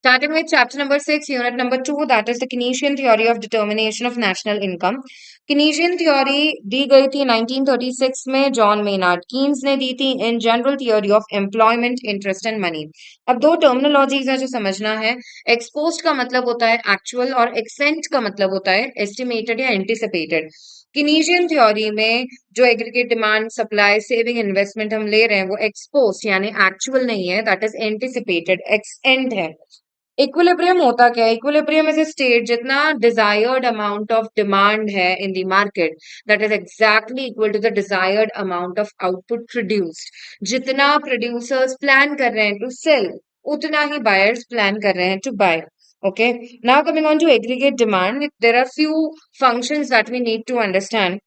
Starting with chapter number 6, unit number 2, that is the Keynesian theory of determination of national income. Keynesian theory दी गई थी 1936 में John Maynard Keynes ने दी थी in general theory of employment interest and money. अब दो terminologies है जो समझना है। एक्सपोज्ड का मतलब होता है एक्चुअल और एक्सेंट का मतलब होता है एस्टिमेटेड या एंटिसिपेटेड। किनीशियन थ्योरी में जो aggregate demand supply saving investment हम ले रहे हैं वो एक्सपोज यानी एक्चुअल नहीं है, दैट इज एंटिसिपेटेड एक्सटेंड है। इक्विलिब्रियम होता क्या है? इक्विलिब्रियम इज अ स्टेट जितना डिजायर्ड अमाउंट ऑफ डिमांड है in the market that is exactly equal to the desired amount of output produced. जितना प्रोड्यूसर्स प्लान कर रहे हैं टू सेल उतना ही बायर्स प्लान कर रहे हैं to buy. Okay, now coming on to aggregate demand, there are few functions that we need to understand.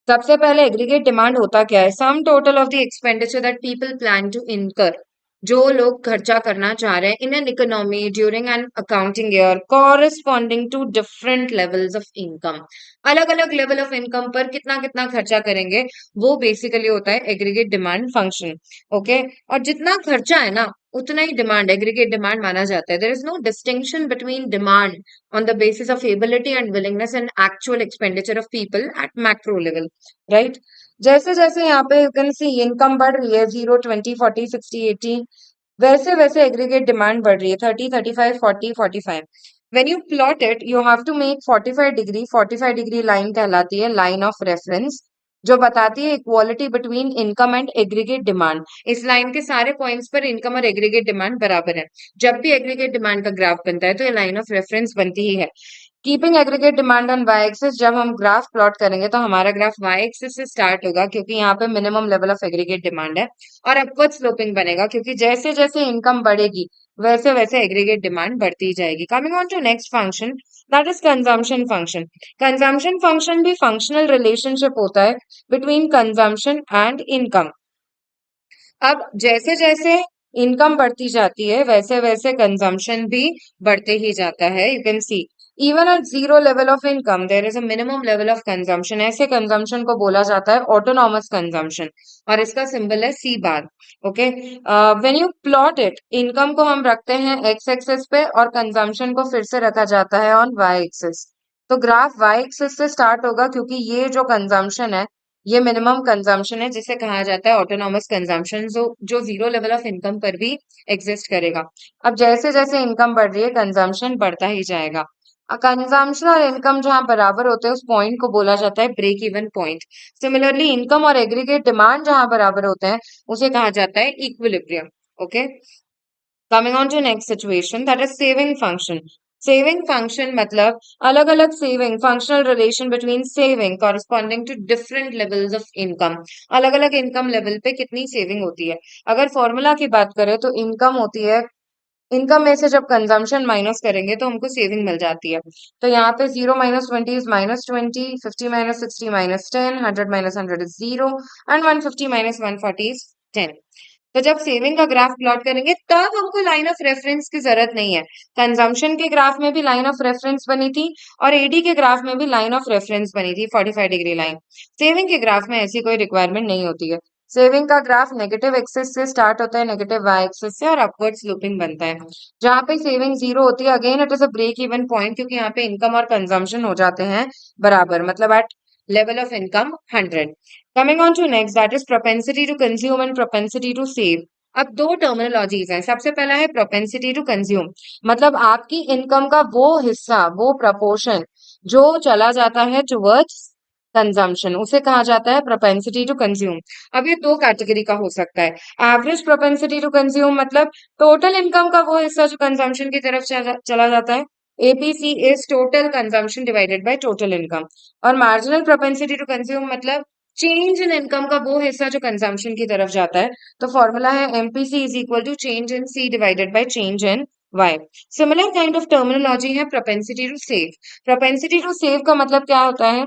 सबसे पहले एग्रीगेट डिमांड होता क्या है? Sum total of the expenditure that people plan to incur, जो लोग खर्चा करना चाह रहे हैं in an economy during an accounting year corresponding to different levels of income. अलग अलग लेवल ऑफ इनकम पर कितना कितना खर्चा करेंगे वो बेसिकली होता है एग्रीगेट डिमांड फंक्शन। ओके, और जितना खर्चा है ना उतना ही डिमांड एग्रीगेट डिमांड माना जाता है। There is no distinction between demand on the basis of ability and willingness and actual expenditure of people at macro level, right? जैसे जैसे यहाँ पे यू कैन सी इनकम बढ़ रही है 0 20 40 60 80, वैसे वैसे एग्रीगेट डिमांड बढ़ रही है 30 35 40 45। When you plot it you have to make 45 degree. 45 degree line कहलाती है लाइन ऑफ रेफरेंस, जो बताती है equality between income and aggregate demand. इस लाइन के सारे पॉइंट्स पर इनकम और एग्रीगेट डिमांड बराबर है। जब भी एग्रीगेट डिमांड का ग्राफ बनता है तो ये लाइन ऑफ रेफरेंस बनती ही है। Keeping aggregate demand on Y axis, जब हम ग्राफ प्लॉट करेंगे तो हमारा ग्राफ वाई एक्सिस से स्टार्ट होगा क्योंकि यहाँ पे minimum level of aggregate demand है, और अपवर्ड स्लोपिंग बनेगा क्योंकि जैसे जैसे इनकम बढ़ेगी वैसे वैसे एग्रीगेट डिमांड बढ़ती जाएगी। Coming on to next function, that is consumption function. Consumption function भी फंक्शनल रिलेशनशिप होता है बिटवीन कंजम्पशन एंड इनकम। अब जैसे जैसे इनकम बढ़ती जाती है वैसे वैसे कंजम्पशन भी बढ़ते ही जाता है। You can see even at zero level of income there is a minimum level of consumption. ऐसे कंजम्पशन को बोला जाता है ऑटोनॉमस कंजम्पशन, और इसका सिंबल है C bar. Okay, when you plot it, income को हम रखते हैं एक्स एक्सिस पे और कंजम्पशन को फिर से रखा जाता है ऑन वाई एक्सिस। तो ग्राफ वाई एक्सिस से स्टार्ट होगा क्योंकि ये जो कंजम्पशन है ये मिनिमम कंजम्पशन है जिसे कहा जाता है ऑटोनॉमस कंजम्पशन, जो जीरो लेवल ऑफ इनकम पर भी एग्जिस्ट करेगा। अब जैसे जैसे इनकम बढ़ रही है कंजम्पशन बढ़ता ही जाएगा। कंजम्पशन और इनकम जहां बराबर होते हैं उस पॉइंट को बोला जाता है break even point. Similarly income और एग्रीगेट डिमांड जहां बराबर होते हैं उसे कहा जाता है equilibrium. Okay, coming on to next situation, that is saving function. Saving function मतलब अलग अलग saving, functional relation between saving corresponding to different levels of income. अलग अलग इनकम लेवल पे कितनी सेविंग होती है। अगर फॉर्मूला की बात करें तो इनकम होती है, इनकम में से जब कंजम्पशन माइनस करेंगे तो हमको सेविंग मिल जाती है। तो यहाँ पे 0 - 20 इज -20, 50 - 60 -10, 100 - 100 इज 0, एंड 150 - 140 इज 10। तो जब सेविंग का ग्राफ प्लॉट करेंगे तब हमको लाइन ऑफ रेफरेंस की जरूरत नहीं है। कंजम्पशन के ग्राफ में भी लाइन ऑफ रेफरेंस बनी थी और एडी के ग्राफ में भी लाइन ऑफ रेफरेंस बनी थी 45 डिग्री लाइन। सेविंग के ग्राफ में ऐसी कोई रिक्वायरमेंट नहीं होती है। सेविंग का ग्राफ नेगेटिव एक्सिस से स्टार्ट होता है, नेगेटिव वाई एक्सिस से, और अपवर्ड स्लोपिंग बनता है। जहां पे सेविंग जीरो होती है again it is a break even point क्योंकि यहाँ पे इनकम और कंजम्पशन हो जाते हैं बराबर, मतलब at level of income 100। Coming on to next, that is propensity to consume and propensity to save. अब दो टर्मिनोलॉजीज हैं। सबसे पहला है प्रोपेंसिटी टू कंज्यूम, मतलब आपकी इनकम का वो हिस्सा, वो प्रपोर्शन जो चला जाता है टुवर्ड्स कंजम्पशन, उसे कहा जाता है प्रोपेंसिटी टू कंज्यूम। अब ये दो कैटेगरी का हो सकता है। एवरेज प्रोपेंसिटी टू कंज्यूम मतलब टोटल इनकम का वो हिस्सा जो कंजम्पशन की तरफ चला जाता है। APC is total consumption divided by total income. और मार्जिनल प्रोपेंसिटी टू कंज्यूम मतलब चेंज इन इनकम का वो हिस्सा जो कंजम्पशन की तरफ जाता है। तो फॉर्मूला है MPC is equal to change in C divided by change in Y. Similar kind of terminology है propensity to save. Propensity to save का मतलब क्या होता है?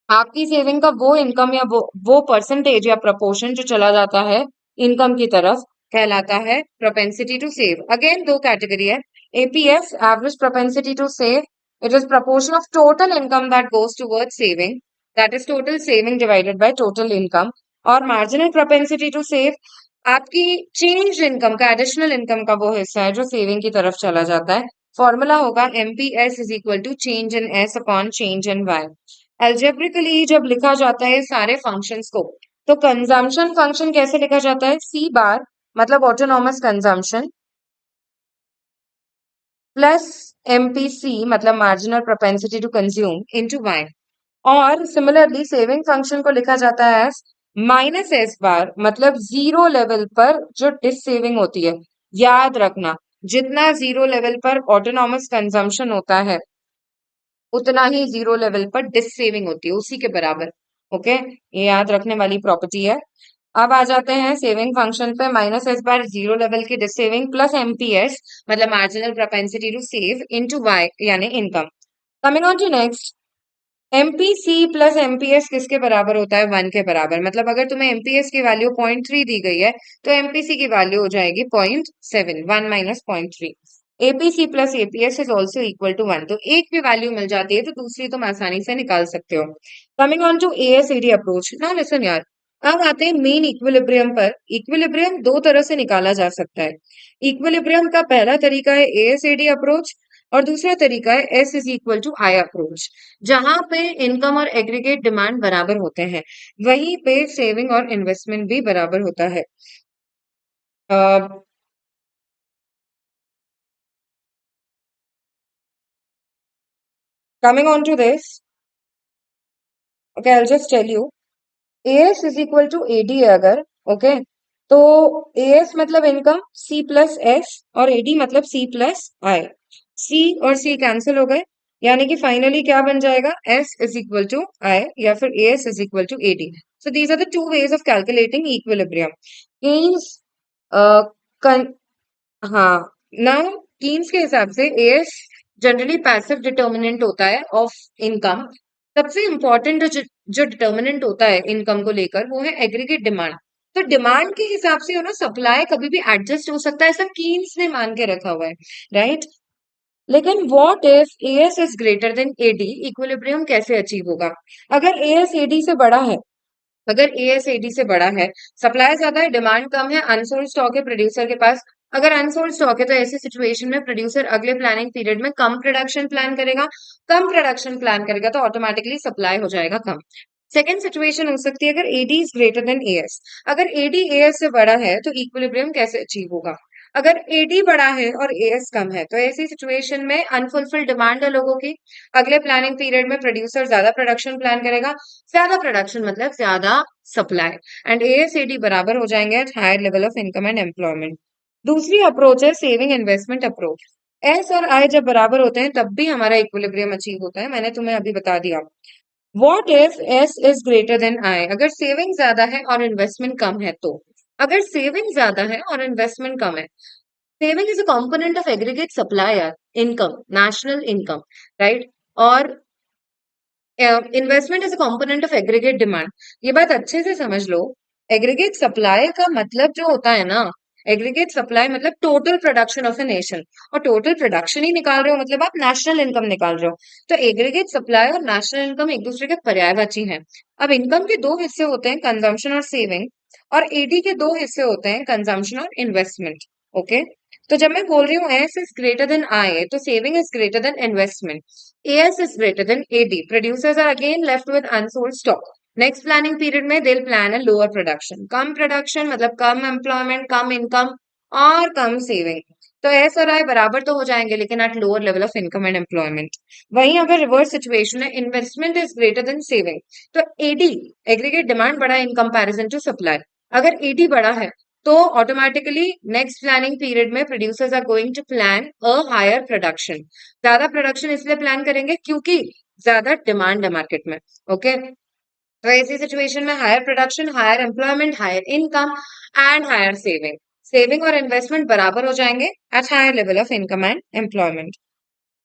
आपकी सेविंग का वो इनकम या वो परसेंटेज या प्रपोर्शन जो चला जाता है इनकम की तरफ कहलाता है प्रोपेंसिटी टू सेव। अगेन दो कैटेगरी है। APS, average propensity to save, it is proportion of total income that goes towards saving, that is total saving divided by total income। और marginal propensity to save, आपकी change income का, additional income का वो हिस्सा है जो saving की तरफ चला जाता है। फॉर्मूला होगा MPS is equal to change in S upon change in Y. Algebraically जब लिखा जाता है सारे फंक्शंस को, तो कंजम्पशन फंक्शन कैसे लिखा जाता है? सी बार मतलब ऑटोनॉमस कंजम्पशन प्लस एमपीसी मतलब marginal propensity to consume into Y. और सिमिलरली सेविंग फंक्शन को लिखा जाता है एज माइनस एस बार मतलब जीरो लेवल पर जो डिस सेविंग होती है। याद रखना, जितना जीरो लेवल पर ऑटोनॉमस कंजम्पशन होता है उतना ही जीरो लेवल पर डिस सेविंग होती है, उसी के बराबर। ओके, ये याद रखने वाली प्रॉपर्टी है। अब आ जाते हैं सेविंग फंक्शन पे। Minus S bar zero level की डिस सेविंग प्लस एमपीएस मतलब marginal propensity to save into Y यानी income. Coming on to next, MPC plus MPS किसके बराबर होता है? 1 के बराबर। मतलब अगर तुम्हें एमपीएस की वैल्यू 0.3 दी गई है तो एमपीसी की वैल्यू हो जाएगी 0.7, 1 minus 0.3। APC plus APS is also equal to 1। तो एक भी वैल्यू मिल जाती है तो दूसरी तुम आसानी से निकाल सकते हो। कमिंग ऑन टू एएसएडी अप्रोच, ना लिसन यार। अब आते हैं मेन इक्विलिब्रियम पर। इक्विलिब्रियम दो तरह से निकाला जा सकता है। इक्विलिब्रियम का पहला तरीका है एएसएडी अप्रोच और दूसरा तरीका है S is equal to I approach, जहां पे इनकम और एग्रीगेट डिमांड बराबर होते हैं, वहीं पे सेविंग और इन्वेस्टमेंट भी बराबर होता है। Coming on to this, okay I just tell you, AS is equal to AD है अगर, ओके, तो एएस मतलब इनकम, सी प्लस एस, और एडी मतलब सी प्लस आई। सी और सी कैंसिल हो गए, यानी कि फाइनली क्या बन जाएगा? S is equal to I या फिर AS is equal to AD. So these are the two ways of calculating equilibrium. Means हाँ, नाउ कीन्स के हिसाब से एएस जनरली पैसिव डिटर्मिनेंट होता है ऑफ इनकम। सबसे इम्पोर्टेंट जो डिटर्मिनेंट होता है इनकम को लेकर वो है एग्रीगेट डिमांड। तो डिमांड के हिसाब से ना सप्लाई कभी भी एडजस्ट हो सकता है, ऐसा कीन्स ने मान के रखा हुआ है, राइट। लेकिन what if AS is greater than AD, equilibrium कैसे अचीव होगा? अगर एएस एडी से बड़ा है, अगर एएसएडी से बड़ा है, सप्लाई ज्यादा है, डिमांड कम है, अनसोल्ड स्टॉक है प्रोड्यूसर के पास। अगर अनसोल्ड स्टॉक है तो ऐसी सिचुएशन में प्रोड्यूसर अगले प्लानिंग पीरियड में कम प्रोडक्शन प्लान करेगा। कम प्रोडक्शन प्लान करेगा तो ऑटोमेटिकली सप्लाई हो जाएगा कम। सेकेंड सिचुएशन हो सकती है अगर AD is greater than AS. अगर एडी एएस से बड़ा है तो इक्विलिब्रियम कैसे अचीव होगा? अगर एडी बड़ा है और एएस कम है तो ऐसी सिचुएशन में अनफुलफिल्ड डिमांड है लोगों की। अगले प्लानिंग पीरियड में प्रोड्यूसर ज्यादा प्रोडक्शन प्लान करेगा। ज्यादा प्रोडक्शन मतलब ज्यादा सप्लाई, एंड एएसएडी बराबर हो जाएंगे at higher level of income and employment. दूसरी अप्रोच है सेविंग इन्वेस्टमेंट अप्रोच। एस और आई जब बराबर होते हैं तब भी हमारा इक्विलिब्रियम अचीव होता है, मैंने तुम्हें अभी बता दिया। What if S is greater than I? अगर सेविंग ज्यादा है और इन्वेस्टमेंट कम है तो, अगर सेविंग ज्यादा है और इन्वेस्टमेंट कम है, saving is a component of aggregate supply यार, इनकम, नेशनल इनकम, राइट। और investment is a component of aggregate demand. ये बात अच्छे से समझ लो। एग्रीगेट सप्लाई का मतलब जो होता है ना, एग्रीगेट सप्लाई मतलब total production of a nation. और टोटल प्रोडक्शन ही निकाल रहे हो मतलब आप नेशनल इनकम निकाल रहे हो। तो एग्रीगेट सप्लाई और नेशनल इनकम एक दूसरे के पर्यायवाची हैं। अब इनकम के दो हिस्से होते हैं, कंजम्पशन और सेविंग। और एडी के दो हिस्से होते हैं, कंजम्पशन और इन्वेस्टमेंट। ओके, तो जब मैं बोल रही हूँ S is greater than I तो saving is greater than investment. AS is greater than AD. Producers are again left with unsold stock. Next planning period में they'll plan a lower production. Come production मतलब कम employment, कम income और कम saving. तो S और आई बराबर तो हो जाएंगे लेकिन at lower level of income and employment. वहीं अगर रिवर्स सिचुएशन है, investment is greater than saving, तो एडी एग्रीगेट डिमांड बड़ा इन कंपैरिजन टू सप्लाई। अगर एडी बड़ा है तो ऑटोमेटिकली नेक्स्ट प्लानिंग पीरियड में producers are going to plan a higher production. ज्यादा प्रोडक्शन इसलिए प्लान करेंगे क्योंकि ज्यादा डिमांड है मार्केट में। ओके, तो ऐसी सिचुएशन में higher production, higher employment, higher income and higher saving. Saving और इन्वेस्टमेंट बराबर हो जाएंगे at higher level of income and employment.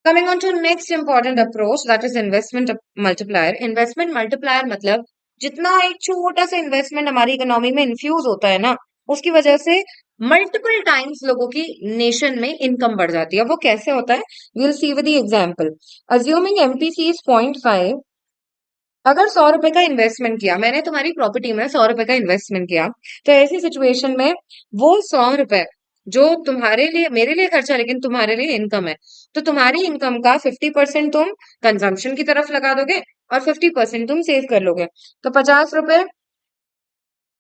Coming on to next important approach that is investment multiplier. Investment multiplier मतलब जितना एक छोटा सा इन्वेस्टमेंट हमारी इकोनॉमी में इन्फ्यूज होता है ना, उसकी वजह से मल्टीपल टाइम्स लोगों की नेशन में इनकम बढ़ जाती है। वो कैसे होता है? Will see with the example. Assuming MPC is 0.5 अगर 100 रुपए का इन्वेस्टमेंट किया मैंने, तुम्हारी प्रॉपर्टी में 100 रुपए का इन्वेस्टमेंट किया, तो ऐसी सिचुएशन में वो 100 रुपए जो तुम्हारे लिए, मेरे लिए खर्चा लेकिन तुम्हारे लिए इनकम है, तो तुम्हारी इनकम का 50% तुम कंजम्पशन की तरफ लगा दोगे और 50% तुम सेव कर लोगे। तो 50 रुपए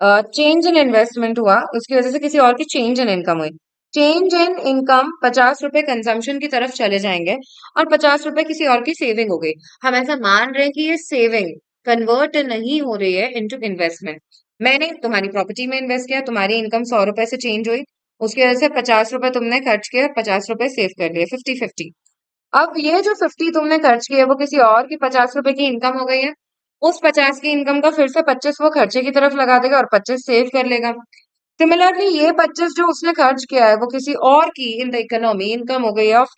चेंज इन इन्वेस्टमेंट हुआ, उसकी वजह से किसी और की चेंज इन इनकम हुई। चेंज इन इनकम 50 रुपए कंजम्पशन की तरफ चले जाएंगे और 50 रुपए किसी और की सेविंग हो गई। हम ऐसा मान रहे हैं कि ये सेविंग कन्वर्ट नहीं हो रही है इनटू इन्वेस्टमेंट। मैंने तुम्हारी प्रॉपर्टी में इन्वेस्ट किया, तुम्हारी इनकम 100 रुपए से चेंज हुई, उसकी वजह से 50 रुपए तुमने खर्च किया, 50 रुपए सेव कर लिए, 50-50। अब ये जो 50 तुमने खर्च की है वो किसी और की 50 रुपए की इनकम हो गई है। उस 50 की इनकम का फिर से 25 वो खर्चे की तरफ लगा देगा और 25 सेव कर लेगा। सिमिलरली ये 25 जो उसने खर्च किया है वो किसी और की इन द इकोनॉमी इनकम हो गई है ऑफ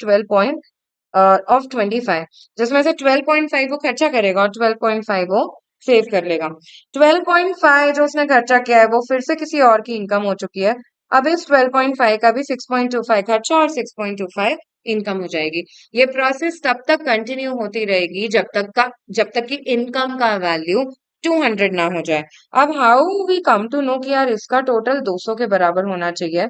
25, जिसमें से 12.5 वो खर्चा करेगा और 12.5 वो सेव कर लेगा। 12.5 जो उसने खर्चा किया है वो फिर से किसी और की इनकम हो चुकी है। अब इस 12.5 का भी 6.25 खर्चा और 6.25 इनकम हो जाएगी। ये प्रोसेस तब तक कंटिन्यू होती रहेगी जब तक कि इनकम का वैल्यू 200 ना हो जाए। अब how we come to know कि यार इसका टोटल 200 के बराबर होना चाहिए।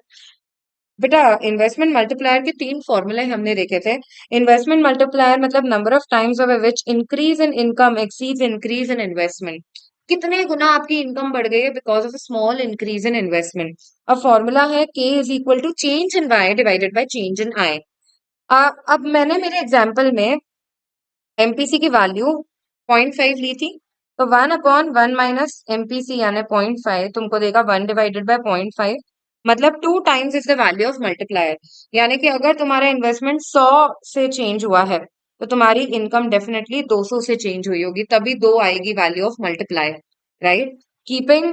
बेटा, इन्वेस्टमेंट मल्टीप्लायर के 3 फॉर्मूले हमने देखे थे। इन्वेस्टमेंट मल्टीप्लायर मतलब number of times of which increase in income exceeds increase in investment. कितने गुना आपकी इनकम बढ़ गई है because of a small increase in investment. अब फॉर्मूला है K is equal to change in Y divided by change in I. अब मैंने मेरे एग्जाम्पल में एमपीसी की वैल्यू 0.5 ली थी, तो 1/1 माइनस एमपीसी यानी 0.5 तुमको देगा 1/5, मतलब 2 times is the value of multiplier. यानी कि अगर तुम्हारा इन्वेस्टमेंट 100 से चेंज हुआ है तो तुम्हारी इनकम डेफिनेटली 200 से चेंज हुई होगी, तभी 2 आएगी value of multiplier, right. Keeping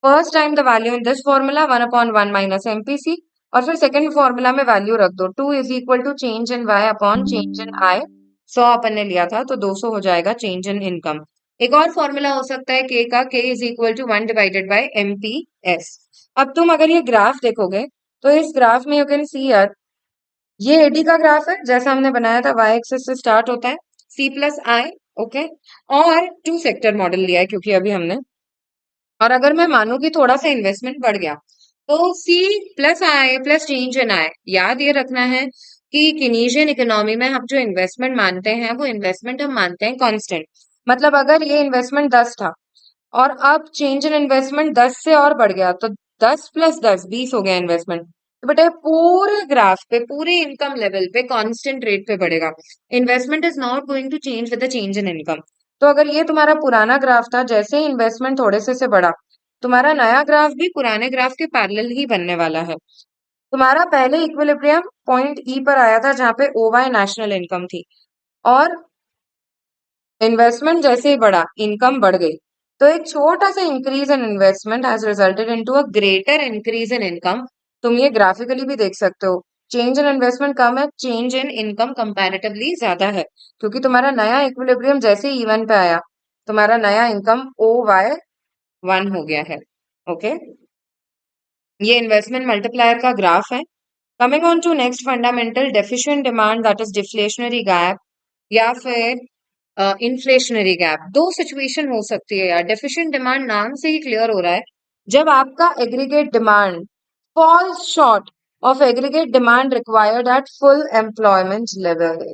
first time the value in this formula 1/1 minus MPC, और फिर सेकंड फॉर्मूला में वैल्यू रख दो 2 is equal to change in Y upon change in I. 100 अपन ने लिया था तो 200 हो जाएगा चेंज इन इनकम। एक और फॉर्मूला हो सकता है के का, K is equal to 1 divided by M P S. अब तुम अगर ये ग्राफ देखोगे तो इस ग्राफ में यू कैन सी यार, ये एडी का ग्राफ है जैसा हमने बनाया था, वाई एक्सिस से स्टार्ट होता है सी प्लस आई, ओके। और 2 सेक्टर मॉडल लिया है क्योंकि अभी हमने, और अगर मैं मानूं कि थोड़ा सा इन्वेस्टमेंट बढ़ गया तो C plus I plus change in I. याद ये रखना है कि किनीशियन इकोनॉमी में हम जो इन्वेस्टमेंट मानते हैं वो इन्वेस्टमेंट हम मानते हैं कांस्टेंट। मतलब अगर ये इन्वेस्टमेंट 10 था और अब चेंज इन इन्वेस्टमेंट 10 से और बढ़ गया तो 10 प्लस 10 20 हो गया इन्वेस्टमेंट। तो बेटा ये पूरे ग्राफ पे पूरे इनकम लेवल पे कांस्टेंट रेट पे बढ़ेगा। Investment is not going to change with the change in income. तो अगर ये तुम्हारा पुराना ग्राफ था, जैसे ही इन्वेस्टमेंट थोड़े से बढ़ा, तुम्हारा नया ग्राफ भी पुराने ग्राफ के पैरेलल ही बनने वाला है। तुम्हारा पहले इक्विलिब्रियम पॉइंट ई पर आया था जहां पे ओ वाई नेशनल इनकम थी, और इन्वेस्टमेंट जैसे ही बढ़ा इनकम बढ़ गई। तो एक छोटा सा increase in investment has resulted into a greater increase in income. तुम ये ग्राफिकली भी देख सकते हो, चेंज इन इन्वेस्टमेंट कम है, चेंज इन इनकम कंपैरेटिवली ज्यादा है, क्योंकि तुम्हारा नया इक्विलिब्रियम जैसे ही इवन पे आया तुम्हारा नया इनकम ओ वाई 1 हो गया है, ओके। ये इन्वेस्टमेंट मल्टीप्लायर का ग्राफ है। Coming on to next fundamental, deficient demand that is deflationary gap या फिर इन्फ्लेशनरी गैप। दो सिचुएशन हो सकती है यार, डेफिशिएंट डिमांड नाम से ही क्लियर हो रहा है, जब आपका aggregate demand falls short of aggregate demand required at full employment level.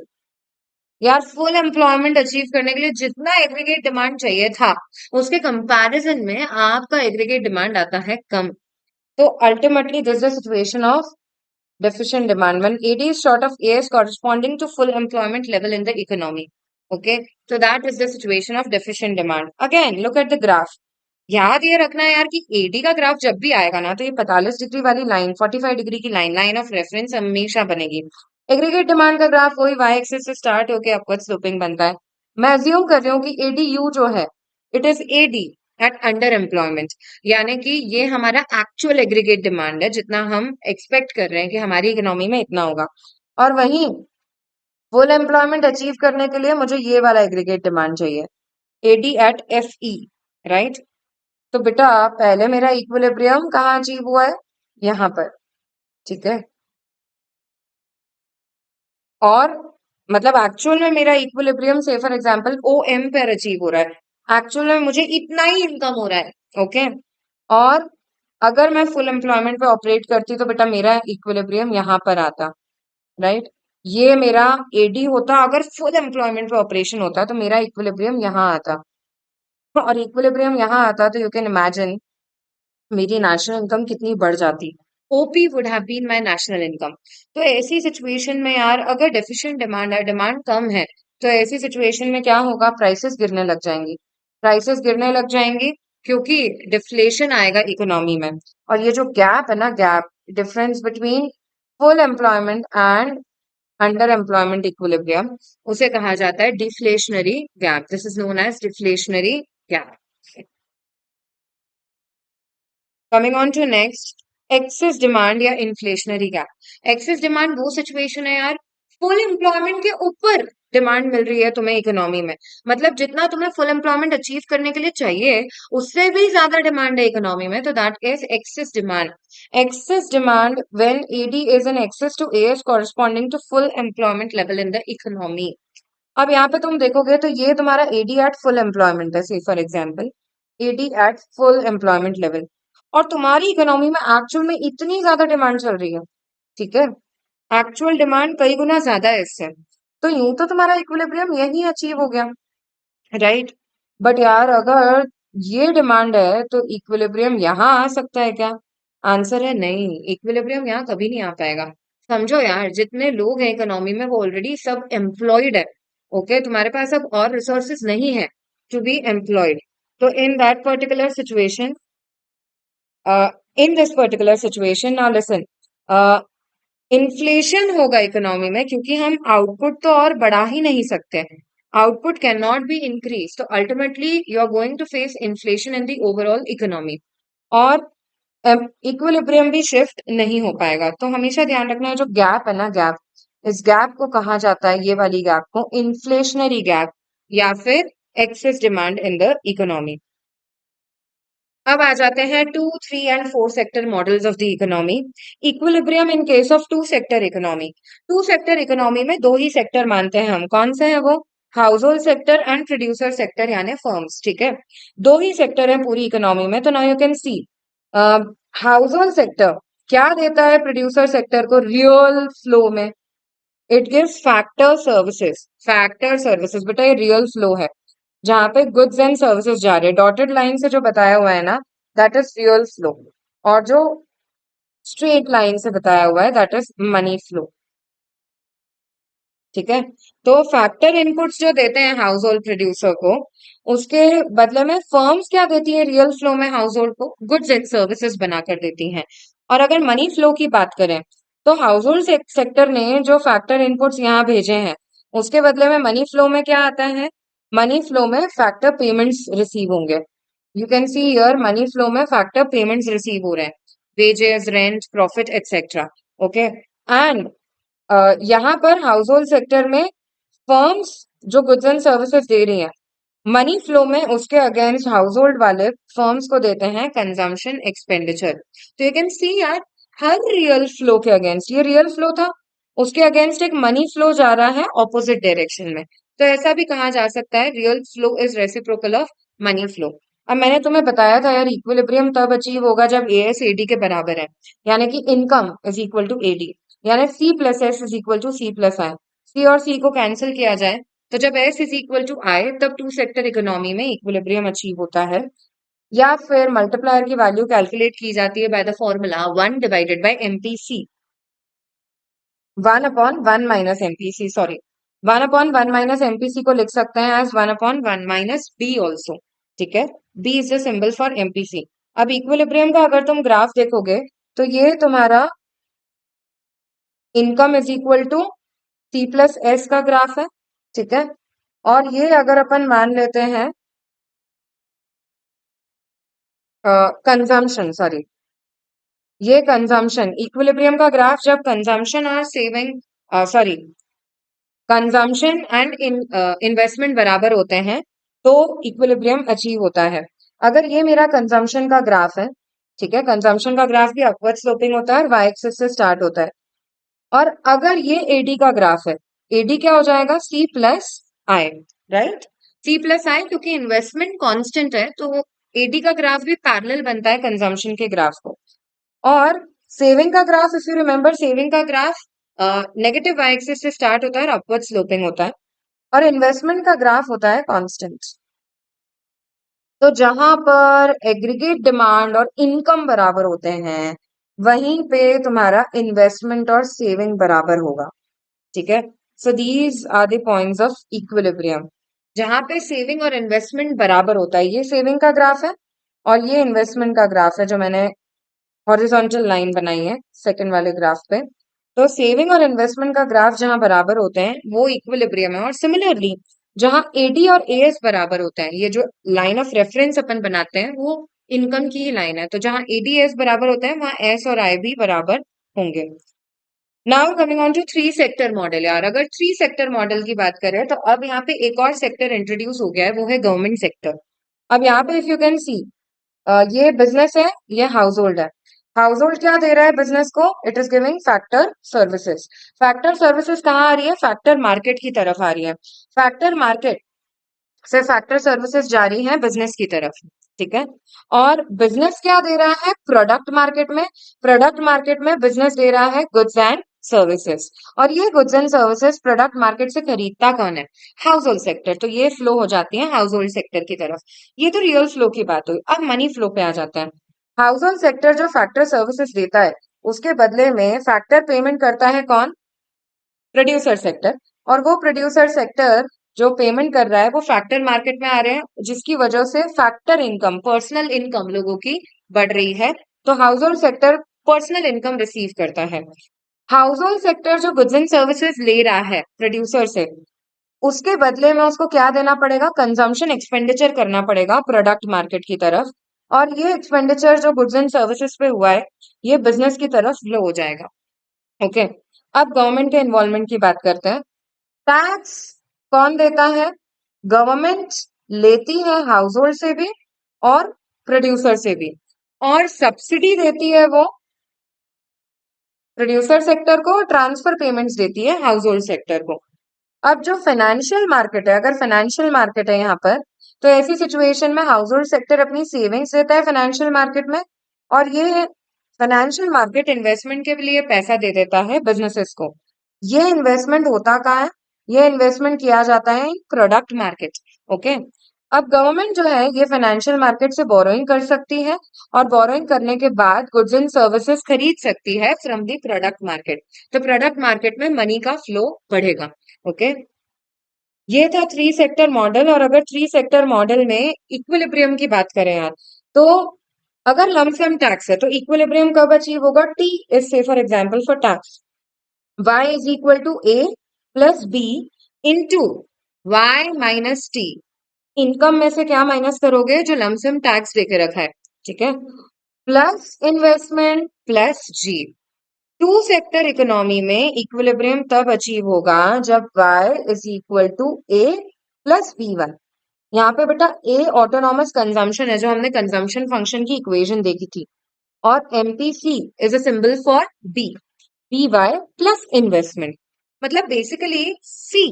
यार फुल एम्प्लॉयमेंट अचीव करने के लिए जितना एग्रीगेट डिमांड चाहिए था उसके कंपैरिजन में आपका एग्रीगेट डिमांड आता है कम। तो ultimately this is the situation of deficient demand when AD is short of AS corresponding to full employment level in the economy. Okay, so that is the situation of deficient demand. Again, look at the graph. याद ये रखना है यार कि AD का graph जब भी आएगा ना तो ये 45 डिग्री वाली लाइन, 45 डिग्री की लाइन, लाइन ऑफ रेफरेंस हमेशा बनेगी। एग्रीगेट डिमांड का ग्राफ वही वाई एक्सिस से स्टार्ट होके अपवर्ड स्लोपिंग बनता है। मैं अज्यूम कर रही हूँ कि एडीयू जो है it is AD at under employment, यानी कि ये हमारा एक्चुअल एग्रीगेट डिमांड है, जितना हम एक्सपेक्ट कर रहे हैं कि हमारी इकोनॉमी में इतना होगा। और वहीं फुल एम्प्लॉयमेंट अचीव करने के लिए मुझे ये वाला एग्रीगेट डिमांड चाहिए, AD at F E, right. तो बेटा पहले मेरा इक्विलिब्रियम कहाँ अचीव हुआ है, यहाँ पर, ठीक है। और मतलब एक्चुअल में मेरा इक्विलिब्रियम से फॉर एग्जांपल OM पर अचीव हो रहा है, एक्चुअल में मुझे इतना ही इनकम हो रहा है, ओके। और अगर मैं फुल एम्प्लॉयमेंट पे ऑपरेट करती तो बेटा मेरा इक्विलिब्रियम यहाँ पर आता, राइट। ये मेरा AD होता, अगर फुल एम्प्लॉयमेंट पे ऑपरेशन होता तो मेरा इक्विलिब्रियम यहाँ आता, और इक्विलिब्रियम यहाँ आता तो यू कैन इमेजिन मेरी नेशनल इनकम कितनी बढ़ जाती। OP would have been my national income. तो ऐसी सिचुएशन में यार अगर डेफिशिएंट डिमांड है, डिमांड कम है, तो ऐसी सिचुएशन में क्या होगा, प्राइसेस गिरने लग जाएंगी। प्राइसेस गिरने लग जाएंगी क्योंकि डिफ्लेशन आएगा इकोनॉमी में। और ये जो गैप है ना, gap difference between full employment and under employment equilibrium, उसे कहा जाता है deflationary gap. This is known as deflationary gap. Coming on to next, excess demand या इन्फ्लेशनरी गैप। एक्सेस डिमांड वो सिचुएशन है यार, फुल एम्प्लॉयमेंट के ऊपर डिमांड मिल रही है तुम्हें इकोनॉमी में, मतलब जितना तुम्हें फुल एम्प्लॉयमेंट अचीव करने के लिए चाहिए उससे भी ज्यादा डिमांड है इकोनॉमी में, तो that is excess demand. Excess demand when AD is in excess to AS corresponding to full employment level in the economy. अब यहाँ पे तुम देखोगे तो ये तुम्हारा AD एट फुल एम्प्लॉयमेंट है, से for example AD eight full employment level, और तुम्हारी इकोनॉमी में एक्चुअल में इतनी ज्यादा डिमांड चल रही है, ठीक है, एक्चुअल डिमांड कई गुना ज्यादा है इससे, तो यूं तो तुम्हारा इक्विलिब्रियम यही अचीव हो गया, राइट। बट यार अगर ये डिमांड है तो इक्विलिब्रियम यहाँ आ सकता है क्या? आंसर है नहीं, इक्विलिब्रियम यहाँ कभी नहीं आ पाएगा। समझो यार, जितने लोग हैं इकोनॉमी में वो ऑलरेडी सब एम्प्लॉयड है, ओके, तुम्हारे पास अब और रिसोर्सेज नहीं है टू बी एम्प्लॉयड। तो in that particular situation, in this particular situation now listen, inflation होगा इकोनॉमी में क्योंकि हम आउटपुट तो और बढ़ा ही नहीं सकते, output can not be increase, तो ultimately you are going to face inflation in the overall economy, और इक्विलिब्रियम भी शिफ्ट नहीं हो पाएगा। तो हमेशा ध्यान रखना है जो गैप है ना, गैप, इस गैप को कहा जाता है, ये वाली गैप को इन्फ्लेशनरी गैप या फिर excess demand in the economy. अब आ जाते हैं 2, 3 and 4 sector models of the economy. Equilibrium in case of 2 sector economy. 2 sector economy में दो ही सेक्टर मानते हैं हम, कौन से हैं वो? House hold sector and producer sector यानी फर्म्स, ठीक है। दो ही सेक्टर है पूरी इकोनॉमी में, तो now you can C house hold sector क्या देता है प्रोड्यूसर सेक्टर को रियल फ्लो में, it gives factor services. Factor services बेटा ये रियल फ्लो है, जहां पे गुड्स एंड सर्विसेज जा रहे हैं, डॉटेड लाइन से जो बताया हुआ है ना, दैट इज रियल फ्लो, और जो स्ट्रेट लाइन से बताया हुआ है दैट इज मनी फ्लो, ठीक है। तो फैक्टर इनपुट्स जो देते हैं हाउस होल्ड प्रोड्यूसर को, उसके बदले में फर्म्स क्या देती है रियल फ्लो में हाउस होल्ड को? गुड्स एंड सर्विसेज बनाकर देती हैं। और अगर मनी फ्लो की बात करें तो हाउस होल्ड सेक्टर ने जो फैक्टर इनपुट्स यहाँ भेजे हैं उसके बदले में मनी फ्लो में क्या आता है? मनी फ्लो में फैक्टर पेमेंट्स रिसीव होंगे। You can see here money flow में फैक्टर पेमेंट्स रिसीव हो रहे हैं, wages, rent, profit etcetera, okay. And यहाँ पर हाउस होल्ड सेक्टर में फर्म्स जो गुड्स एंड सर्विसेज दे रही हैं, मनी फ्लो में उसके अगेंस्ट हाउस होल्ड वाले फर्म्स को देते हैं कंजम्पशन एक्सपेंडिचर। तो यू कैन सी यार, हर रियल फ्लो के अगेंस्ट, ये रियल फ्लो था, उसके अगेंस्ट एक मनी फ्लो जा रहा है ऑपोजिट डायरेक्शन में, तो ऐसा भी कहा जा सकता है real flow is reciprocal of money flow. अब मैंने तुम्हें बताया था यार इक्विलिब्रियम तब अचीव होगा जब AS AD के बराबर है, यानी कि income is equal to AD, यानी C+S is equal to C+I। C और C को कैंसिल किया जाए तो जब S is equal to I तब 2 सेक्टर इकोनॉमी में इक्विलिब्रियम अचीव होता है, या फिर मल्टीप्लायर की वैल्यू कैलकुलेट की जाती है by the formula 1 divided bye MPC, 1/1 - MPC, sorry, 1/1 - MPC को लिख सकते हैं एज 1/1 - B ऑल्सो, ठीक है। B is the symbol for MPC। अब इक्विलिब्रियम का अगर तुम ग्राफ देखोगे तो ये तुम्हारा income is equal to C+S का ग्राफ है, ठीक है। और ये अगर अपन मान लेते हैं कंजम्पशन, सॉरी, ये कंजम्पशन, इक्विलिब्रियम का ग्राफ जब कंजम्पशन और saving, sorry, consumption and investment बराबर होते हैं तो इक्विलिब्रियम अचीव होता है। अगर ये मेरा कंजम्पशन का ग्राफ है, ठीक है, कंजम्पशन का ग्राफ भी अपवर्ड स्लोपिंग होता है और वाई एक्सिस से स्टार्ट होता है, और अगर ये AD का ग्राफ है एडी क्या हो जाएगा, सी प्लस आई, राइट। सी प्लस आई, क्योंकि इन्वेस्टमेंट कांस्टेंट है तो एडी का ग्राफ भी पैरेलल बनता है कंजम्पशन के ग्राफ को। और सेविंग का graph, if you remember, saving का ग्राफ नेगेटिव वाई एक्सिस से स्टार्ट होता है और अपवर्ड स्लोपिंग होता है, और इन्वेस्टमेंट का ग्राफ होता है कांस्टेंट। तो जहां पर एग्रीगेट डिमांड और इनकम बराबर होते हैं वहीं पे तुम्हारा इन्वेस्टमेंट और सेविंग बराबर होगा, ठीक है। So these are the points of equilibrium, जहां पे सेविंग और इन्वेस्टमेंट बराबर होता है। ये सेविंग का ग्राफ है और ये इन्वेस्टमेंट का ग्राफ है जो मैंने हॉरिजॉन्टल लाइन बनाई है सेकंड वाले ग्राफ पे। तो सेविंग और इन्वेस्टमेंट का ग्राफ जहां बराबर होते हैं वो इक्विलिब्रियम है। और सिमिलरली जहां एडी और एएस बराबर होते हैं, ये जो लाइन ऑफ रेफरेंस अपन बनाते हैं वो इनकम की ही लाइन है, तो जहां एडीएस बराबर होता है वहां एस और आई भी बराबर होंगे। Now coming on to three sector model. यार अगर थ्री सेक्टर मॉडल की बात करें तो अब यहाँ पे एक और सेक्टर इंट्रोड्यूस हो गया है, वो है गवर्नमेंट सेक्टर। अब यहाँ पे इफ यू कैन सी, ये बिजनेस है, ये हाउस होल्ड है। हाउस होल्ड क्या दे रहा है बिजनेस को, it is giving factor services. Factor services कहाँ आ रही है, फैक्टर मार्केट की तरफ आ रही है। फैक्टर मार्केट से फैक्टर सर्विसेज जा रही है बिजनेस की तरफ, ठीक है। और बिजनेस क्या दे रहा है प्रोडक्ट मार्केट में, प्रोडक्ट मार्केट में बिजनेस दे रहा है गुड्स एंड सर्विसेज। और ये goods and services product market से खरीदता कौन है, हाउस होल्ड सेक्टर। तो ये फ्लो हो जाती है हाउस होल्ड सेक्टर की तरफ। ये तो रियल फ्लो की बात हुई। अब मनी फ्लो पे आ जाता है। हाउस होल्ड सेक्टर जो फैक्टर सर्विसेज देता है उसके बदले में फैक्टर पेमेंट करता है कौन, प्रोड्यूसर सेक्टर। और वो प्रोड्यूसर सेक्टर जो पेमेंट कर रहा है वो फैक्टर मार्केट में आ रहे हैं, जिसकी वजह से फैक्टर इनकम, पर्सनल इनकम लोगों की बढ़ रही है। तो house hold sector personal income receive करता है। हाउस होल्ड सेक्टर जो गुड्स एंड सर्विसेज ले रहा है प्रोड्यूसर से, उसके बदले में उसको क्या देना पड़ेगा, कंजम्पशन एक्सपेंडिचर करना पड़ेगा प्रोडक्ट मार्केट की तरफ। और ये एक्सपेंडिचर जो गुड्स एंड सर्विसेज पे हुआ है ये बिजनेस की तरफ फ्लो हो जाएगा, ओके। अब गवर्नमेंट के इन्वॉल्वमेंट की बात करते हैं। टैक्स कौन देता है, गवर्नमेंट लेती है हाउस होल्ड से भी और प्रोड्यूसर से भी, और सब्सिडी देती है वो प्रोड्यूसर सेक्टर को, ट्रांसफर पेमेंट्स देती है हाउस होल्ड सेक्टर को। अब जो फाइनेंशियल मार्केट है, अगर फाइनेंशियल मार्केट है यहाँ पर, तो ऐसी सिचुएशन में हाउस होल्ड सेक्टर अपनी सेविंग्स देता है फाइनेंशियल मार्केट में, और ये फाइनेंशियल मार्केट इन्वेस्टमेंट के लिए पैसा दे देता है बिजनेसेस को। ये इन्वेस्टमेंट होता कहाँ है, ये इन्वेस्टमेंट किया जाता है इन प्रोडक्ट मार्केट, ओके। अब गवर्नमेंट जो है ये फाइनेंशियल मार्केट से बोरोइंग कर सकती है, और बोरोइंग करने के बाद गुड्स एंड सर्विसेज खरीद सकती है फ्रॉम दी प्रोडक्ट मार्केट। तो प्रोडक्ट मार्केट में मनी का फ्लो बढ़ेगा, ओके। ये था थ्री सेक्टर मॉडल। और अगर थ्री सेक्टर मॉडल में इक्विलिब्रियम की बात करें यार, तो अगर लमसम टैक्स है तो इक्विलिब्रियम कब अचीव होगा, T is say for example for tax y is equal to a plus b into y minus T. Income में से क्या माइनस करोगे, जो लमसम टैक्स देके रखा है, ठीक है, plus investment plus G. Two sector economy में इक्विलिब्रियम तब अचीव होगा जब y is equal to a plus B one. यहाँ पे बेटा a ऑटोनॉमस कंजम्पशन है जो हमने कंजम्पशन फंक्शन की इक्वेशन देखी थी, और MPC is a symbol for b, B Y plus investment. मतलब basically C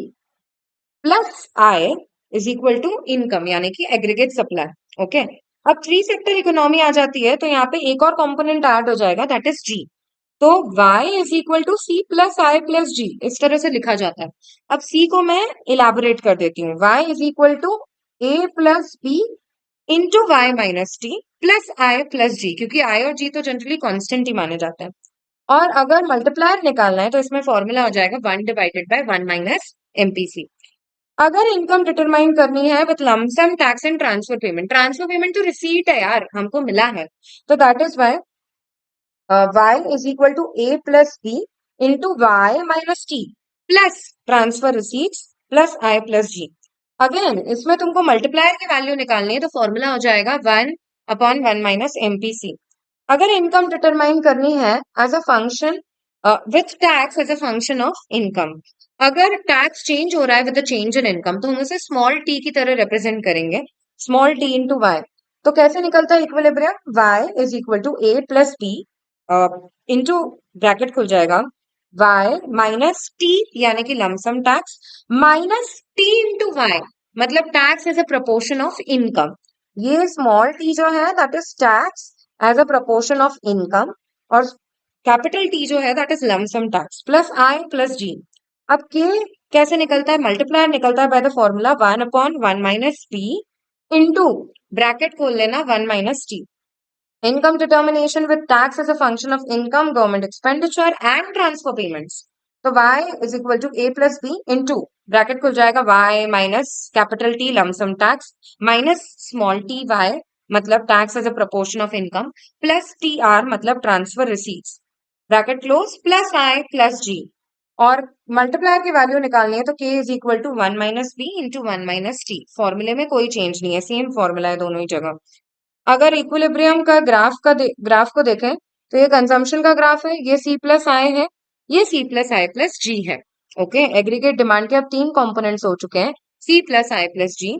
plus I is equal to income, यानी कि एग्रीगेट सप्लाई, ओके। अब थ्री सेक्टर इकोनॉमी आ जाती है तो यहाँ पे एक और कंपोनेंट ऐड हो जाएगा, दैट इज जी। तो y is equal to C plus I plus G, इस तरह से लिखा जाता है। अब c को मैं इलाबोरेट कर देती हूँ, y is equal to a plus B into Y minus T plus I plus G, क्योंकि i और g तो जनरली कांस्टेंट ही माने जाते हैं। और अगर मल्टीप्लायर निकालना है तो इसमें फॉर्मूला हो जाएगा 1 डिवाइडेड बाय 1 माइनस एमपीसी। अगर इनकम डिटरमाइन करनी है with lump sum tax and transfer payment तो रिसीट है यार, हमको मिला है, तो that is Y y is equal to a plus B into Y minus T plus transfer receipts plus I plus G. Again इसमें तुमको मल्टीप्लायर की वैल्यू निकालनी है तो फॉर्मूला हो जाएगा 1 अपॉन 1 माइनस एमपीसी। अगर इनकम डिटरमाइन करनी है as a function with tax as a function of income, अगर टैक्स चेंज हो रहा है विद चेंज इन इनकम तो हम उसे स्मॉल टी की तरह रिप्रेजेंट करेंगे, स्मॉल टी इंटू वाई। तो कैसे निकलता है equilibrium, y is equal to a plus B into bracket खुल जाएगा y माइनस टी यानी कि lump sum tax minus T into Y, मतलब tax as a proportion of income. ये स्मॉल टी जो है that is tax as a proportion of income, और capital T जो है that is lump sum tax plus I plus G. अब K कैसे निकलता है? मल्टीप्लायर निकलता है by the formula 1/1 minus P into bracket खोल लेना 1 minus T. Income determination with tax as a function of income, government expenditure and transfer payments. तो y is equal to a plus b into bracket खुल जाएगा y minus capital T lump sum tax minus small t y मतलब tax as a proportion of income plus T R मतलब transfer receipts, bracket close plus i plus g। और multiplier की value निकालनी है तो k is equal to 1 minus B into 1 minus T. फॉर्मूले में कोई चेंज नहीं है, सेम फॉर्मूला है दोनों ही जगह। अगर इक्विलिब्रियम का ग्राफ को देखें तो ये कंजम्पशन का ग्राफ है, ये सी प्लस आई है, ये सी प्लस आई प्लस जी है। ओके, एग्रीगेट डिमांड के अब तीन कंपोनेंट्स हो चुके हैं, सी प्लस आई प्लस जी।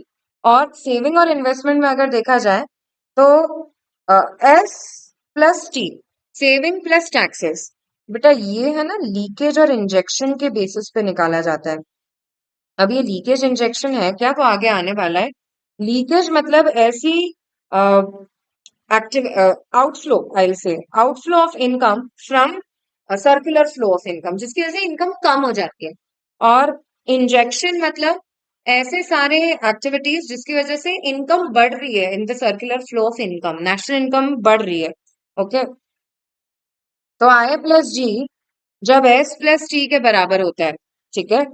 और सेविंग और इन्वेस्टमेंट में अगर देखा जाए तो S plus T, saving plus taxes. बेटा ये है ना लीकेज और इंजेक्शन के बेसिस पे निकाला जाता है। अब ये लीकेज इंजेक्शन है क्या तो आगे आने वाला है। लीकेज मतलब ऐसी active outflow, I'll say outflow of income from a circular flow of income जिसकी वजह से इनकम कम हो जाती है। और इंजेक्शन मतलब ऐसे सारे एक्टिविटीज जिसकी वजह से इनकम बढ़ रही है in the circular flow of income, national income बढ़ रही है। ओके, तो आई प्लस जी जब एस प्लस टी के बराबर होता है, ठीक है,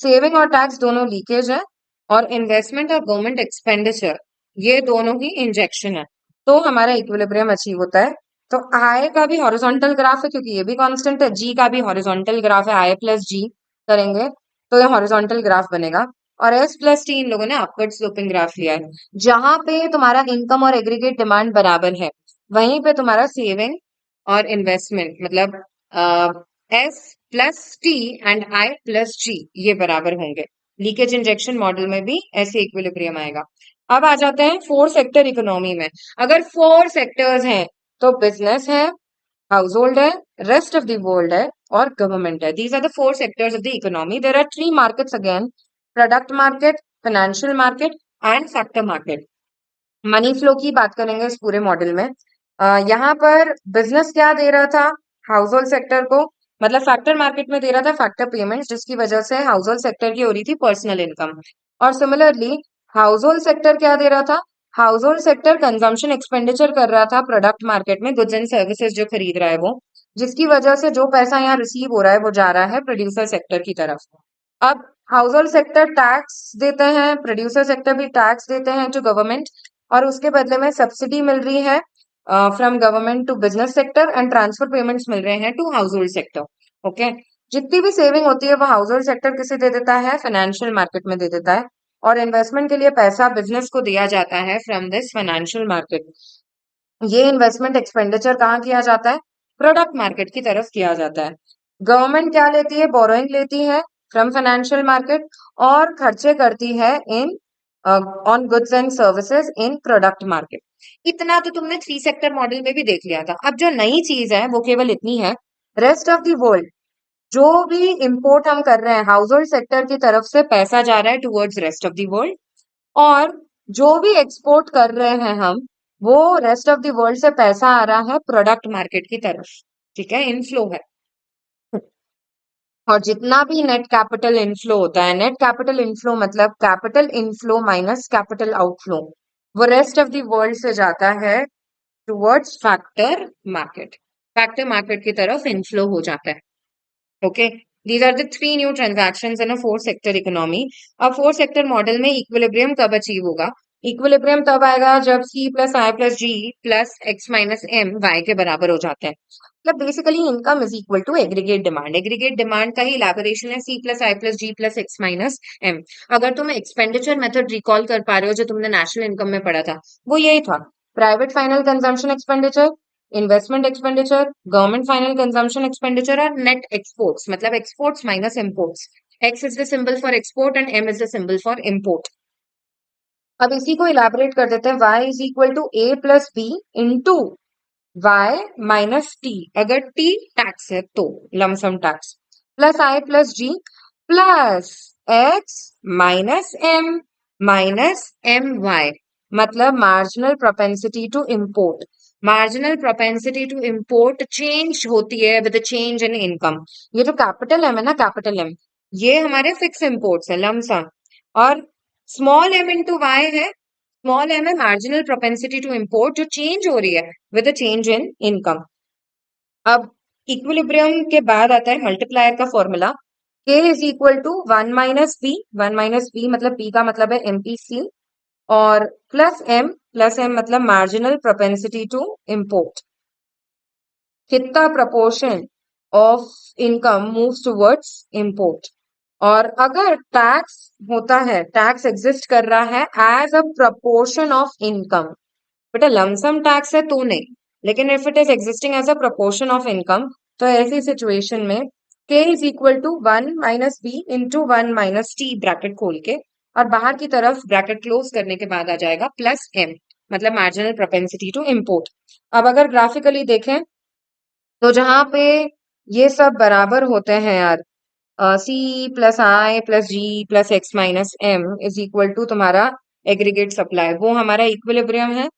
सेविंग और टैक्स दोनों लीकेज है और इन्वेस्टमेंट और गवर्नमेंट एक्सपेंडिचर ये दोनों ही इंजेक्शन है, तो हमारा इक्विलिब्रियम अचीव होता है। तो आई का भी हॉरिजॉन्टल ग्राफ है क्योंकि ये भी कांस्टेंट है, जी का भी हॉरिजॉन्टल ग्राफ है, आई प्लस जी करेंगे तो ये हॉरिजॉन्टल ग्राफ बनेगा। और एस प्लस टी इन लोगों ने अपवर्ड स्लोपिंग ग्राफ लिया है, जहां पे तुम्हारा इनकम और एग्रीगेट डिमांड बराबर है वहीं पे तुम्हारा सेविंग और इन्वेस्टमेंट मतलब S plus T and I plus G ये बराबर होंगे। लीकेज इंजेक्शन मॉडल में भी ऐसे इक्विलिब्रियम आएगा। अब आ जाते हैं फोर सेक्टर इकोनॉमी में। अगर फोर सेक्टर्स हैं तो बिजनेस है, हाउस होल्ड है, रेस्ट ऑफ द वर्ल्ड है और गवर्नमेंट है। These are the four sectors of the economy. There are three markets again, product market, financial market and factor market. Money flow की बात करेंगे इस पूरे मॉडल में। यहाँ पर बिजनेस क्या दे रहा था हाउस होल्ड सेक्टर को, मतलब फैक्टर मार्केट में दे रहा था फैक्टर पेमेंट्स जिसकी वजह से हाउस होल्ड सेक्टर की हो रही थी पर्सनल इनकम। और सिमिलरली हाउस होल्ड सेक्टर क्या दे रहा था, house hold sector consumption expenditure कर रहा था प्रोडक्ट मार्केट में, गुड्स एंड सर्विसेज जो खरीद रहा है वो, जिसकी वजह से जो पैसा यहाँ रिसीव हो रहा है वो जा रहा है प्रोड्यूसर सेक्टर की तरफ। अब हाउस होल्ड सेक्टर टैक्स देते हैं, प्रोड्यूसर सेक्टर भी टैक्स देते हैं टू गवर्नमेंट, और उसके बदले में सब्सिडी मिल रही है from government to business sector and transfer payments मिल रहे हैं to household sector. Okay, जितनी भी सेविंग होती है वो हाउस होल्ड सेक्टर किसे दे देता है, फाइनेंशियल मार्केट में दे देता है। और इन्वेस्टमेंट के लिए पैसा बिजनेस को दिया जाता है फ्रॉम दिस फाइनेंशियल मार्केट। ये इन्वेस्टमेंट एक्सपेंडिचर कहाँ किया जाता है, प्रोडक्ट मार्केट की तरफ किया जाता है। गवर्नमेंट क्या लेती है, बोरोइंग लेती है फ्रॉम फाइनेंशियल मार्केट और खर्चे करती है in on goods and services in product market. इतना तो तुमने थ्री सेक्टर मॉडल में भी देख लिया था। अब जो नई चीज है वो केवल इतनी है, रेस्ट ऑफ द वर्ल्ड जो भी इंपोर्ट हम कर रहे हैं हाउस होल्ड सेक्टर की तरफ से पैसा जा रहा है towards rest of the world, और जो भी एक्सपोर्ट कर रहे हैं हम वो रेस्ट ऑफ द वर्ल्ड से पैसा आ रहा है प्रोडक्ट मार्केट की तरफ। ठीक है, इनफ्लो है। और जितना भी नेट कैपिटल इनफ्लो होता है, नेट कैपिटल इनफ्लो मतलब capital inflow minus capital outflow, वो रेस्ट ऑफ द वर्ल्ड से जाता है towards factor market, factor market की तरफ इनफ्लो हो जाता है। Okay, these are the three new transactions in a four sector economy। अब फोर सेक्टर मॉडल में इक्विलिब्रियम कब अचीव होगा, इक्विलिब्रियम तब आएगा जब C plus I plus G plus X minus M Y के बराबर हो जाते हैं। मतलब basically income is equal to aggregate demand, aggregate demand का ही इलैबोरेशन है C plus I plus G plus X minus M. अगर तुम एक्सपेंडिचर मेथड रिकॉल कर पा रहे हो जो तुमने नेशनल इनकम में पढ़ा था, वो यही था, private final consumption expenditure, investment expenditure, government final consumption expenditure और नेट एक्सपोर्ट्स मतलब exports minus imports. X is the symbol for export and M is the symbol for import. अब इसी को इलैबोरेट कर देते हैं, y is equal to A plus B into Y minus T, अगर T tax है तो lump sum tax. Plus I plus G plus X minus M Y, मतलब marginal propensity to import. Marginal propensity to import change होती है with change in income. ये जो capital M है ना, कैपिटल एम, ये हमारे फिक्स इम्पोर्ट्स है, लमसम। और स्मॉल एम इंटू वाई है, स्मॉल एम है मार्जिनल प्रोपेंसिटी टू इम्पोर्ट, जो चेंज हो रही है विद चेंज इन इनकम। अब इक्विलिब्रियम के बाद आता है मल्टीप्लायर का formula, k is equal to 1 - b। 1 - b मतलब p का मतलब है MPC, और प्लस m मतलब मार्जिनल प्रोपेंसिटी टू इम्पोर्ट। कितना proportion of income moves towards import. और अगर टैक्स होता है, टैक्स एग्जिस्ट कर रहा है as a proportion of income, बेटा लमसम टैक्स है तो नहीं, लेकिन if it is existing as a proportion of income, तो ऐसी सिचुएशन में k is equal to 1 - b into 1 - t bracket खोल के, और बाहर की तरफ ब्रैकेट क्लोज करने के बाद आ जाएगा प्लस m, मतलब मार्जिनल प्रोपेंसिटी टू इम्पोर्ट। अब अगर ग्राफिकली देखें, तो जहां पे ये सब बराबर होते हैं यार, C plus I plus G plus X minus M is equal to तुम्हारा एग्रीगेट सप्लाई, वो हमारा इक्विलिब्रियम है।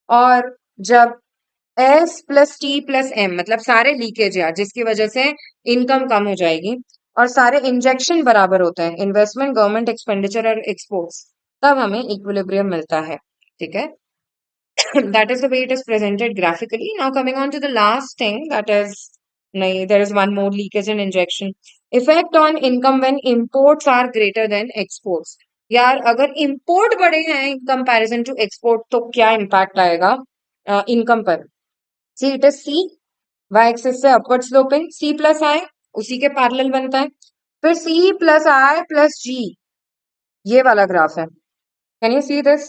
और जब S plus T plus M, मतलब सारे लीकेज यार जिसकी वजह से इनकम कम हो जाएगी, और सारे इंजेक्शन बराबर होते हैं, इन्वेस्टमेंट, गवर्नमेंट एक्सपेंडिचर और एक्सपोर्ट्स, तब हमें इक्विलिब्रियम मिलता है। ठीक है, that is the way it is presented graphically. Now coming on to the last thing, that is, nahi, there is one more, leakage and injection. Effect on income when imports are greater than exports. यार अगर import बड़े हैं in comparison to export, तो क्या impact आएगा income पर? See, it is C, y axis से upward sloping, C plus I उसी के parallel बनता है, फिर C plus I plus G, ये वाला ग्राफ है। Can you see this?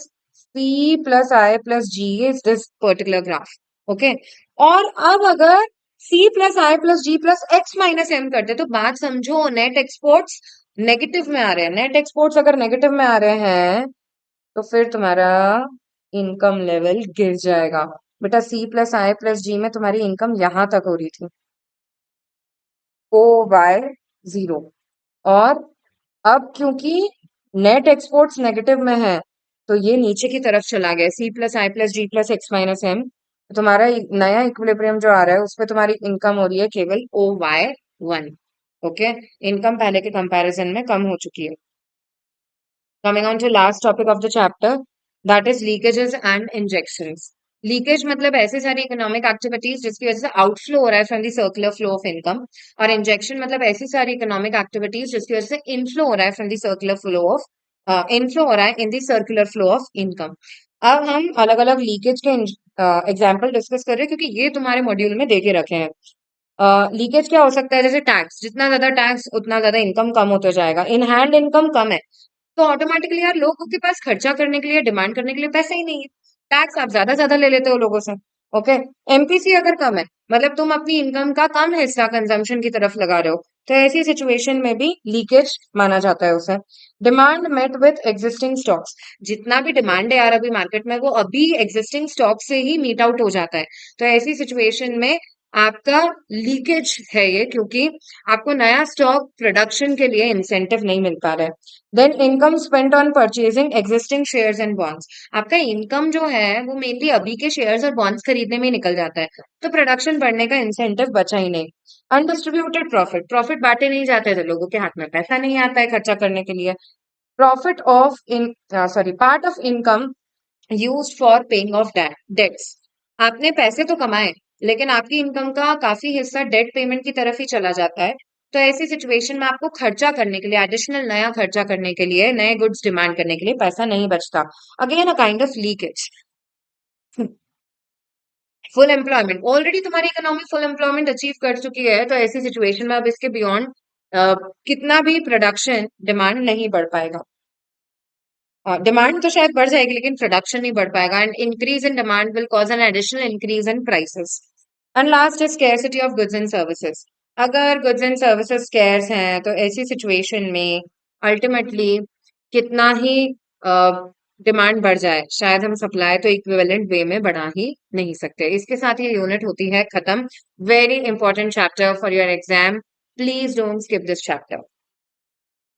C plus I plus G is this particular graph. Okay. और अब अगर C plus I plus G plus X minus M करते, तो बात समझो, नेट एक्सपोर्ट्स नेगेटिव में आ रहे हैं। नेट एक्सपोर्ट्स अगर नेगेटिव में आ रहे हैं, तो फिर तुम्हारा इनकम लेवल गिर जाएगा। बेटा C plus I plus G में तुम्हारी इनकम यहां तक हो रही थी, O/0, और अब क्योंकि नेट एक्सपोर्ट्स नेगेटिव में है, तो ये नीचे की तरफ चला गया, C plus I plus G plus X minus M. तुम्हारा नया इक्विलिब्रियम जो आ रहा है, उसमें तुम्हारी इनकम हो रही है केवल OY1। ओके, इनकम पहले के कंपैरिजन में कम हो चुकी है। Coming on to last topic of the chapter, that is leakages and injections. Leakage मतलब ऐसे सारी इकोनॉमिक एक्टिविटीज जिसकी वजह से आउटफ्लो हो रहा है from the circular flow of income, और इंजेक्शन मतलब ऐसी सारी इकोनॉमिक एक्टिविटीज जिसकी वजह से इनफ्लो हो रहा है from the circular flow of inflow हो रहा है in the circular flow of income. अब हम अलग अलग लीकेज के एग्जाम्पल डिस्कस कर रहे हैं, क्योंकि ये तुम्हारे मॉड्यूल में देके रखे हैं। लीकेज क्या हो सकता है? जैसे टैक्स, जितना ज्यादा टैक्स उतना ज्यादा इनकम कम होता जाएगा। इन हैंड इनकम कम है, तो ऑटोमेटिकली यार लोगों के पास खर्चा करने के लिए, डिमांड करने के लिए पैसे ही नहीं है। टैक्स आप ज्यादा ज्यादा ले लेते हो लोगों से। ओके, एमपीसी अगर कम है, मतलब तुम अपनी इनकम का कम हिस्सा कंजम्पशन की तरफ लगा रहे हो, तो ऐसी सिचुएशन में भी लीकेज माना जाता है उसे। Demand met with existing stocks, जितना भी डिमांड है यार अभी मार्केट में, वो अभी एग्जिस्टिंग स्टॉक से ही मीट आउट हो जाता है। तो ऐसी सिचुएशन में आपका लीकेज है ये, क्योंकि आपको नया स्टॉक प्रोडक्शन के लिए इंसेंटिव नहीं मिल पा रहा है। Then income spent on purchasing existing shares and bonds, आपका इनकम जो है वो मेनली अभी के शेयर्स और बॉन्ड्स खरीदने में ही निकल जाता है, तो प्रोडक्शन बढ़ने का इंसेंटिव बचा ही नहीं। अनडिस्ट्रीब्यूटेड प्रॉफिट, प्रॉफिट बांटे नहीं जाते थे, लोगों के हाथ में पैसा नहीं आता है खर्चा करने के लिए। Profit of in sorry part of income used for paying off debts, आपने पैसे तो कमाए, लेकिन आपकी इनकम का काफी हिस्सा डेट पेमेंट की तरफ ही चला जाता है। तो ऐसी सिचुएशन में आपको खर्चा करने के लिए, एडिशनल नया खर्चा करने के लिए, नए गुड्स डिमांड करने के लिए पैसा नहीं बचता। Again a kind of leakage. Full employment, already तुम्हारी इकोनॉमी फुल एम्प्लॉयमेंट अचीव कर चुकी है, तो ऐसी सिचुएशन में अब इसके बियॉन्ड कितना भी प्रोडक्शन, डिमांड नहीं बढ़ पाएगा। डिमांड तो शायद बढ़ जाएगी, लेकिन प्रोडक्शन नहीं बढ़ पाएगा, and increase in demand will cause an additional increase in prices. And last is scarcity of goods and services. अगर गुड्स एंड सर्विसेज स्कैर्स हैं, तो ऐसी सिचुएशन में अल्टीमेटली कितना ही डिमांड बढ़ जाए, शायद हम सप्लाई तो इक्विवेलेंट वे में बढ़ा ही नहीं सकते। इसके साथ ये यूनिट होती है खत्म। Very important chapter for your exam. Please don't skip this chapter.